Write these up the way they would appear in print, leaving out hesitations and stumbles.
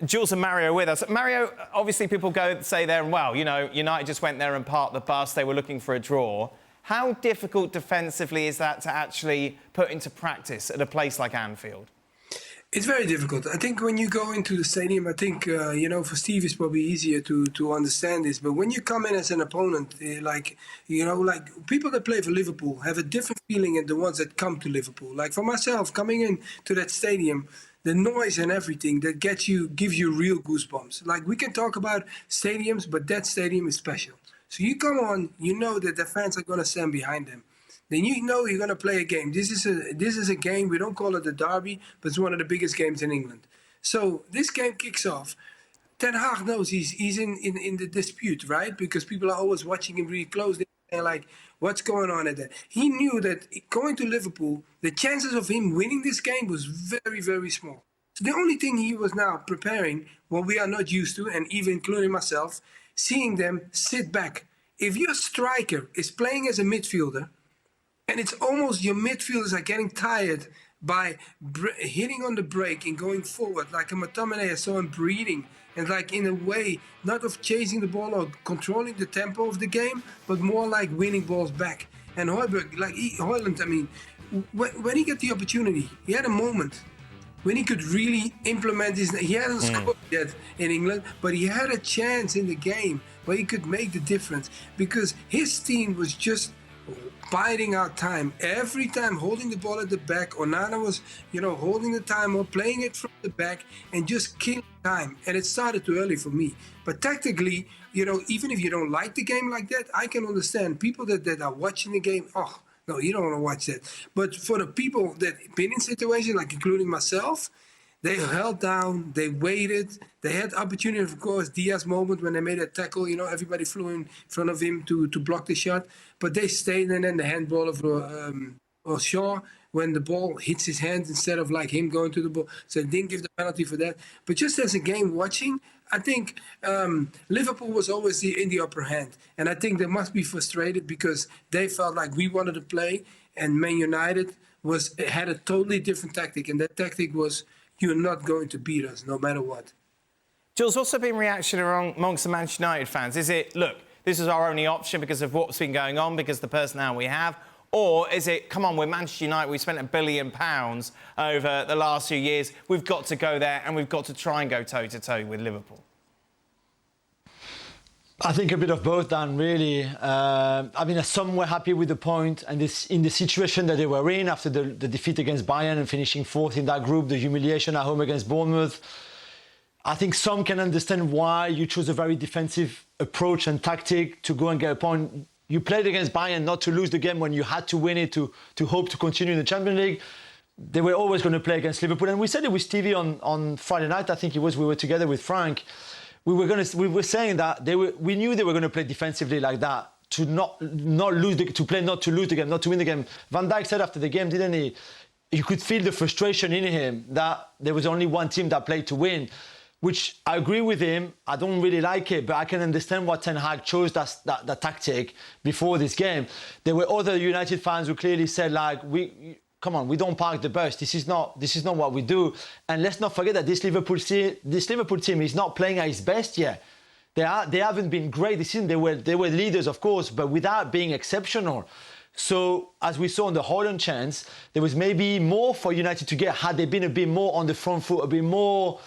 Jules and Mario with us. Mario, obviously people say there, well, you know, United just went there and parked the bus. They were looking for a draw. How difficult defensively is that to actually put into practice at a place like Anfield? It's very difficult. I think when you go into the stadium, I think, you know, for Steve it's probably easier to understand this. But when you come in as an opponent, like, you know, like people that play for Liverpool have a different feeling than the ones that come to Liverpool. Like for myself, coming in to that stadium, the noise and everything that gives you real goosebumps. Like we can talk about stadiums, but that stadium is special. So you come on, you know that the fans are going to stand behind them. Then you know you're going to play a game. This is a game, we don't call it a derby, but it's one of the biggest games in England. So this game kicks off. Ten Hag knows he's in the dispute, right? Because people are always watching him really closely. They're like, what's going on at that? He knew that going to Liverpool, the chances of him winning this game was very, very small. So the only thing he was now preparing, what we are not used to, and even including myself, seeing them sit back. If your striker is playing as a midfielder, and it's almost your midfielders are getting tired by hitting on the brake and going forward, like a McTominay, I saw him breathing, and like in a way, not of chasing the ball or controlling the tempo of the game, but more like winning balls back. And Højlund, I mean, when he got the opportunity, he had a moment when he could really implement his. He hasn't scored yet in England, but he had a chance in the game where he could make the difference because his team was just biding our time every time, holding the ball at the back. Onana was, you know, holding the time or playing it from the back and just killing time. And it started too early for me. But tactically, you know, even if you don't like the game like that, I can understand people that are watching the game. Oh, no, you don't want to watch that. But for the people that been in situations, like including myself, they held down, they waited, they had opportunity, of course, Diaz moment when they made a tackle, you know, everybody flew in front of him to block the shot, but they stayed, and then the handball of Shaw, when the ball hits his hand instead of like him going to the ball, so they didn't give the penalty for that. But just as a game watching, I think Liverpool was always in the upper hand, and I think they must be frustrated because they felt like we wanted to play, and Man United had a totally different tactic, and that tactic was, you're not going to beat us, no matter what. Jules, what's been reaction amongst the Manchester United fans? Is it, look, this is our only option because of what's been going on, because of the personnel we have? Or is it, come on, we're Manchester United, we spent £1 billion over the last few years, we've got to go there and we've got to try and go toe-to-toe with Liverpool? I think a bit of both, Dan, really. I mean, some were happy with the point, and in the situation that they were in after the defeat against Bayern and finishing fourth in that group, the humiliation at home against Bournemouth. I think some can understand why you chose a very defensive approach and tactic to go and get a point. You played against Bayern not to lose the game when you had to win it to hope to continue in the Champions League. They were always going to play against Liverpool, and we said it with Stevie on Friday night. I think it was, we were together with Frank. We were saying that we knew they were going to play defensively like that to not lose not to lose the game, not to win the game. Van Dijk said after the game, didn't he? You could feel the frustration in him that there was only one team that played to win, which I agree with him. I don't really like it, but I can understand why Ten Hag chose that tactic before this game. There were other United fans who clearly said, like, come on, we don't park the bus. This is not what we do. And let's not forget that this Liverpool team is not playing at its best yet. They haven't been great this season. They were leaders, of course, but without being exceptional. So as we saw on the Højlund chance, there was maybe more for United to get had they been a bit more on the front foot, a bit more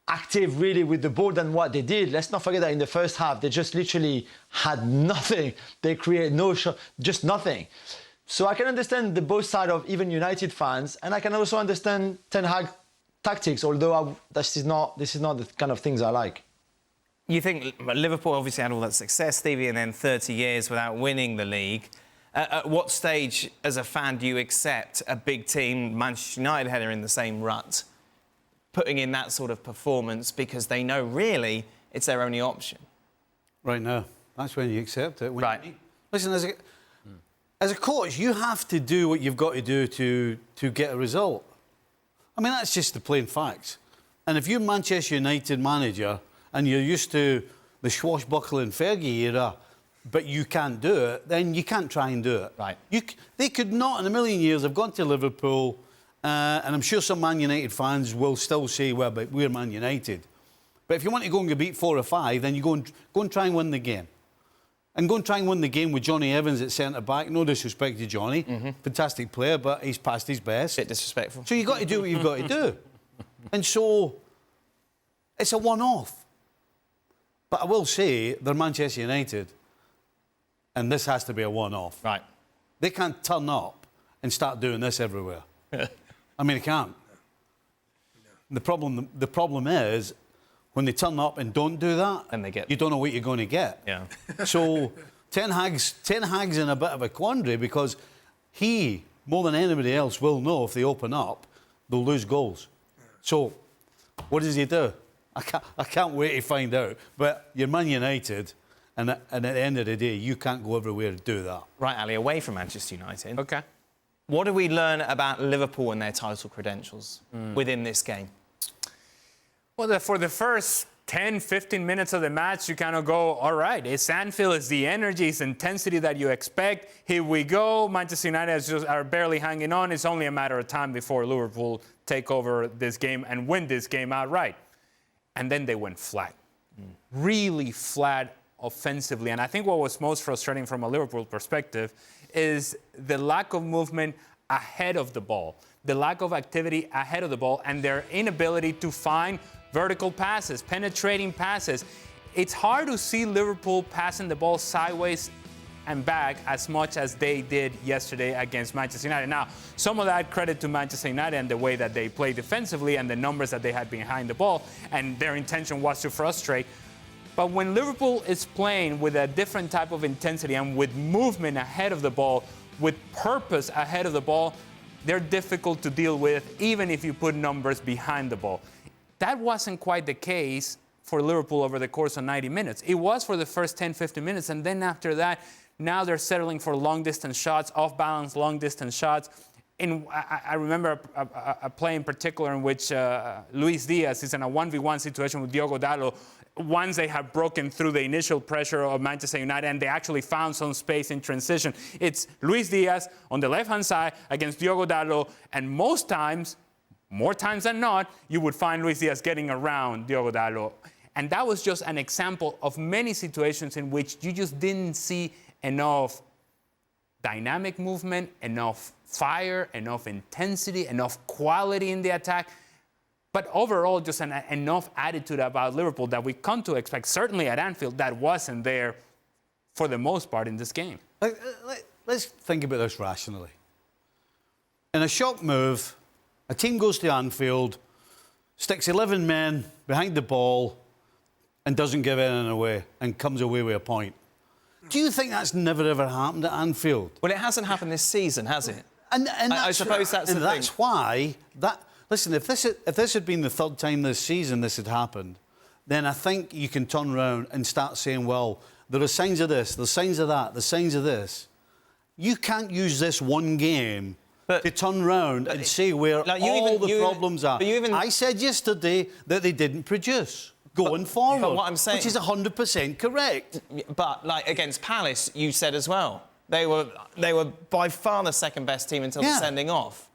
active really with the ball than what they did. Let's not forget that in the first half, they just literally had nothing. They created no shot, just nothing. So I can understand the both sides of even United fans, and I can also understand Ten Hag tactics, although this is not the kind of things I like. You think Liverpool obviously had all that success, Stevie, and then 30 years without winning the league. At what stage, as a fan, do you accept a big team, Manchester United, header in the same rut, putting in that sort of performance because they know really it's their only option? Right now, that's when you accept it. Right. Listen, as a coach, you have to do what you've got to do to get a result. I mean, that's just the plain facts. And if you're Manchester United manager and you're used to the swashbuckling Fergie era, but you can't do it, then you can't try and do it. Right. They could not in a million years have gone to Liverpool And I'm sure some Man United fans will still say, well, but we're Man United. But if you want to go and beat 4 or 5, then you go and try and win the game. And go and try and win the game with Johnny Evans at centre-back. No disrespect to Johnny. Fantastic player, but he's past his best. Bit disrespectful. So you've got to do what you've got to do. And so it's a one-off. But I will say they're Manchester United, and this has to be a one-off. Right. They can't turn up and start doing this everywhere. I mean, they can't. The problem is, when they turn up and don't do that, and you don't know what you're going to get. Yeah. So Ten Hag's in a bit of a quandary because he, more than anybody else, will know if they open up, they'll lose goals. So what does he do? I can't wait to find out. But you're Man United, and at the end of the day, you can't go everywhere to do that. Right, Ali, away from Manchester United. Okay. What do we learn about Liverpool and their title credentials within this game? Well, for the first 10, 15 minutes of the match, you kind of go, all right, it's Anfield, it's the energy, it's intensity that you expect. Here we go. Manchester United are barely hanging on. It's only a matter of time before Liverpool take over this game and win this game outright. And then they went flat. Really flat offensively. And I think what was most frustrating from a Liverpool perspective is the lack of movement ahead of the ball, the lack of activity ahead of the ball, and their inability to find vertical passes, penetrating passes. It's hard to see Liverpool passing the ball sideways and back as much as they did yesterday against Manchester United. Now, some of that credit to Manchester United and the way that they play defensively and the numbers that they had behind the ball, and their intention was to frustrate. But when Liverpool is playing with a different type of intensity and with movement ahead of the ball, with purpose ahead of the ball, they're difficult to deal with, even if you put numbers behind the ball. That wasn't quite the case for Liverpool over the course of 90 minutes. It was for the first 10, 15 minutes, and then after that, now they're settling for long-distance shots, off-balance long-distance shots. I remember a play in particular in which Luis Diaz is in a 1v1 situation with Diogo Dalot. Once they have broken through the initial pressure of Manchester United and they actually found some space in transition, it's Luis Diaz on the left-hand side against Diogo Dalot, and most times, more times than not, you would find Luis Diaz getting around Diogo Dalot. And that was just an example of many situations in which you just didn't see enough dynamic movement, enough fire, enough intensity, enough quality in the attack. But overall, just enough attitude about Liverpool that we come to expect, certainly at Anfield, that wasn't there for the most part in this game. Let's think about this rationally. In a shock move, a team goes to Anfield, sticks 11 men behind the ball and doesn't give anything away and comes away with a point. Do you think that's never, ever happened at Anfield? Well, it hasn't happened this season, has it? And I suppose that's the thing. That's why... Listen, if this had been the third time this season this had happened, then I think you can turn around and start saying, well, there are signs of this, there's signs of that, there's signs of this. You can't use this one game to turn around and say where all the problems are. I said yesterday that they didn't produce going forward, but what I'm saying, which is 100% correct. But, like, against Palace, you said as well, they were by far the second best team until the sending off.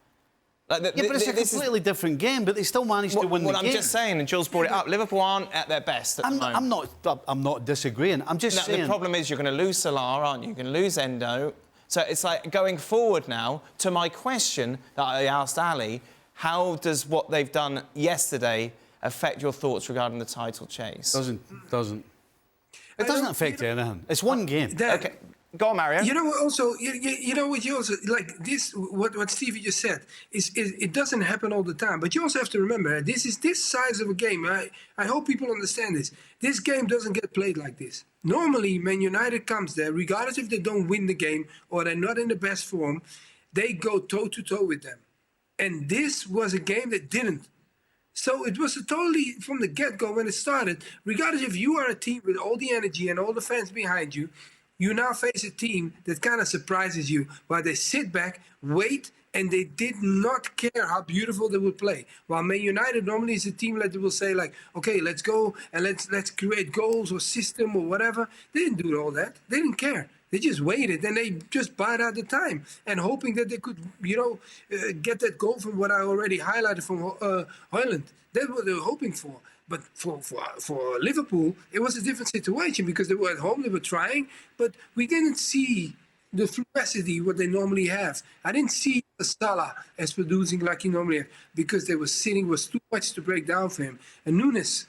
Like but it's a completely different game, but they still managed to win the game. I'm just saying, and Jules brought it up, Liverpool aren't at their best at the moment. I'm not disagreeing. I'm just saying... The problem is you're going to lose Salah, aren't you? You're going to lose Endo. So it's like going forward now, to my question that I asked Ali, how does what they've done yesterday affect your thoughts regarding the title chase? It doesn't affect anything. It's one game. Okay. Go on, Mario. You know what? Also, you know what? You also like this. What Stevie just said is it doesn't happen all the time. But you also have to remember this is this size of a game. I hope people understand this. This game doesn't get played like this. Normally, Man United comes there, regardless if they don't win the game or they're not in the best form, they go toe to toe with them. And this was a game that didn't. So it was totally from the get-go when it started. Regardless if you are a team with all the energy and all the fans behind you. You now face a team that kind of surprises you, while they sit back, wait, and they did not care how beautiful they would play. While Man United normally is a team that will say, like, okay, let's go and let's create goals or system or whatever. They didn't do all that. They didn't care. They just waited and they just bought out the time and hoping that they could, get that goal from what I already highlighted from Haaland. That's what they were hoping for. But for Liverpool, it was a different situation because they were at home, they were trying, but we didn't see the fluidity what they normally have. I didn't see Salah as producing like he normally have because they were sitting, was too much to break down for him. And Nunes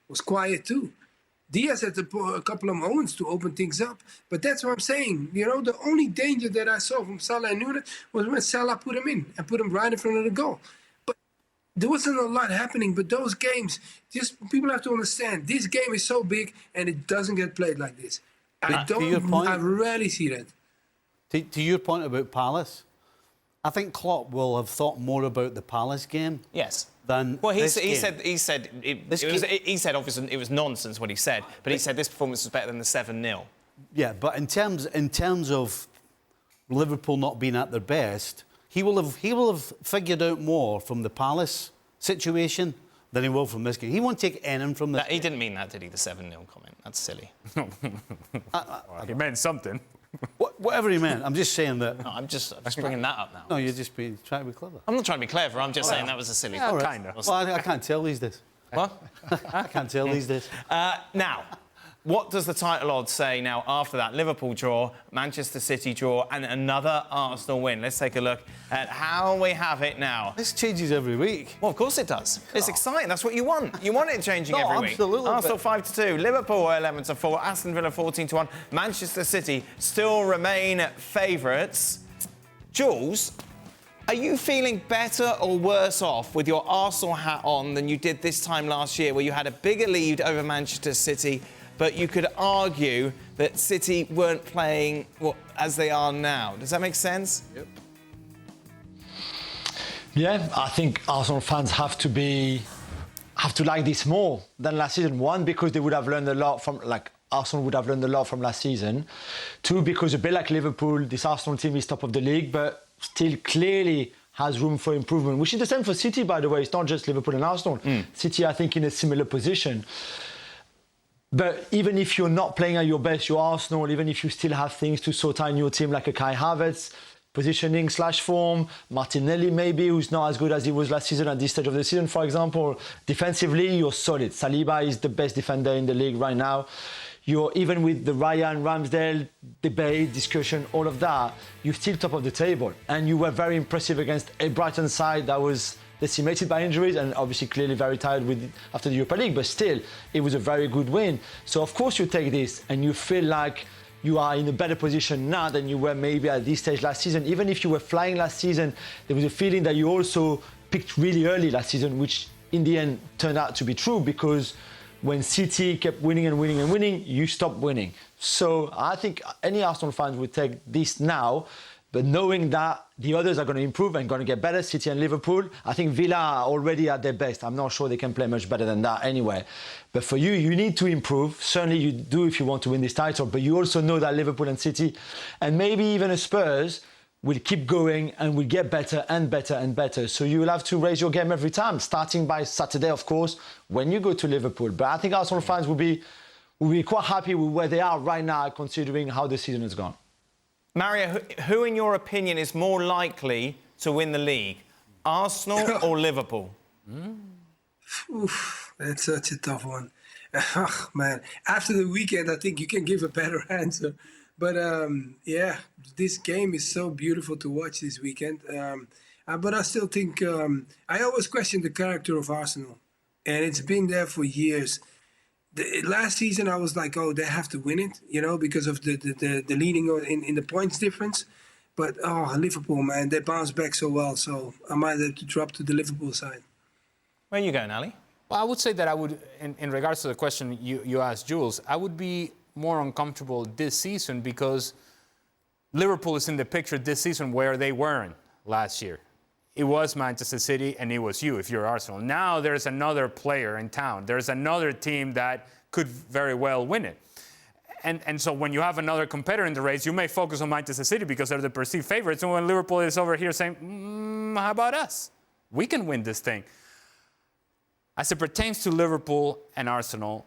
was quiet too. Diaz had a couple of moments to open things up, but that's what I'm saying. The only danger that I saw from Salah and Nunes was when Salah put him in and put him right in front of the goal. But there wasn't a lot happening. But those games, just people have to understand, this game is so big and it doesn't get played like this. I rarely see that. To your point about Palace, I think Klopp will have thought more about the Palace game. Yes. He said obviously it was nonsense what he said, but he said this performance was better than the 7-0. Yeah, but in terms of Liverpool not being at their best, he will have figured out more from the Palace situation than he will from this game. He won't take anything from this. He didn't mean that, did he? The 7-0 comment. That's silly. He meant something. Whatever he meant, I'm just saying that. No, I'm just bringing that up now. No, you're just trying to be clever. I'm not trying to be clever. I'm just saying that was a silly. Yeah, kind of. Well, I can't tell these days. What? I can't tell these days. Now, what does the title odds say now after that Liverpool draw, Manchester City draw, and another Arsenal win? Let's take a look at how we have it now. This changes every week. Well, of course it does. It's exciting. That's what you want. You want it changing every week. Absolutely. Arsenal 5-2, Liverpool 11-4, Aston Villa 14-1, Manchester City still remain favourites. Jules, are you feeling better or worse off with your Arsenal hat on than you did this time last year, where you had a bigger lead over Manchester City, but you could argue that City weren't playing as they are now? Does that make sense? Yep. Yeah, I think Arsenal fans have to like this more than last season. One, because they would have learned a lot from, Arsenal would have learned a lot from last season. Two, because a bit like Liverpool, this Arsenal team is top of the league, but still clearly has room for improvement, which is the same for City, by the way. It's not just Liverpool and Arsenal. City, I think, in a similar position. But even if you're not playing at your best, you're Arsenal, even if you still have things to sort out in your team, like a Kai Havertz, positioning / form, Martinelli maybe, who's not as good as he was last season at this stage of the season, for example. Defensively, you're solid. Saliba is the best defender in the league right now. You're, even with the Ryan, Ramsdale debate, discussion, all of that, you're still top of the table. And you were very impressive against a Brighton side that was decimated by injuries and obviously clearly very tired after the Europa League, but still, it was a very good win. So of course you take this and you feel like you are in a better position now than you were maybe at this stage last season. Even if you were flying last season, there was a feeling that you also picked really early last season, which in the end turned out to be true, because when City kept winning and winning and winning, you stopped winning. So I think any Arsenal fans would take this now, but knowing that the others are going to improve and going to get better, City and Liverpool. I think Villa are already at their best. I'm not sure they can play much better than that anyway. But for you, you need to improve. Certainly you do if you want to win this title, but you also know that Liverpool and City, and maybe even a Spurs, will keep going and will get better and better and better. So you will have to raise your game every time, starting by Saturday, of course, when you go to Liverpool. But I think Arsenal fans will be quite happy with where they are right now, considering how the season has gone. Mario, who in your opinion is more likely to win the league? Arsenal or Liverpool? Oof, that's such a tough one. Oh, man. After the weekend, I think you can give a better answer. But, yeah, this game is so beautiful to watch this weekend. But I still think... I always question the character of Arsenal. And it's been there for years. Last season, I was like, oh, they have to win it, because of the leading in the points difference. But, Liverpool, man, they bounced back so well. So I might have to drop to the Liverpool side. Where are you going, Ali? Well, I would say that I would, in regards to the question you asked, Jules, I would be more uncomfortable this season because Liverpool is in the picture this season where they weren't last year. It was Manchester City and it was you if you're Arsenal. Now there's another player in town. There's another team that could very well win it. And so when you have another competitor in the race, you may focus on Manchester City because they're the perceived favorites. And when Liverpool is over here saying, how about us? We can win this thing. As it pertains to Liverpool and Arsenal,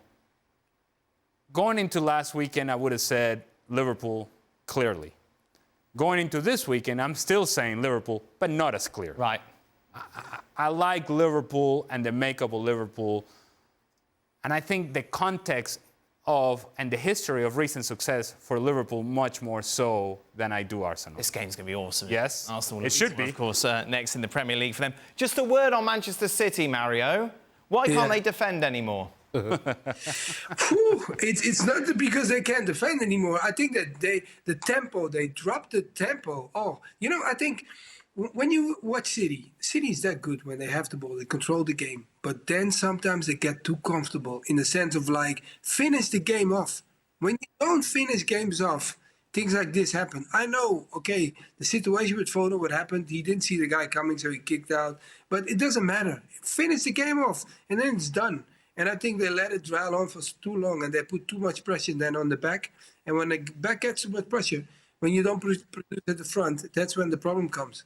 going into last weekend, I would have said Liverpool clearly. Going into this weekend, I'm still saying Liverpool, but not as clear. Right. I like Liverpool and the makeup of Liverpool. And I think the context of and the history of recent success for Liverpool much more so than I do Arsenal. This game's going to be awesome. Yes, Arsenal it should be. Of course, next in the Premier League for them. Just a word on Manchester City, Mario. Why can't they defend anymore? It's not because they can't defend anymore. I think that they dropped the tempo. Oh, you know, I think when you watch City is that good when they have the ball, they control the game. But then sometimes they get too comfortable in the sense of like, finish the game off. When you don't finish games off, things like this happen. I know, okay, the situation with Foden, what happened, he didn't see the guy coming, so he kicked out. But it doesn't matter. Finish the game off, and then it's done. And I think they let it drag on for too long, and they put too much pressure then on the back. And when the back gets too much pressure, when you don't produce at the front, that's when the problem comes.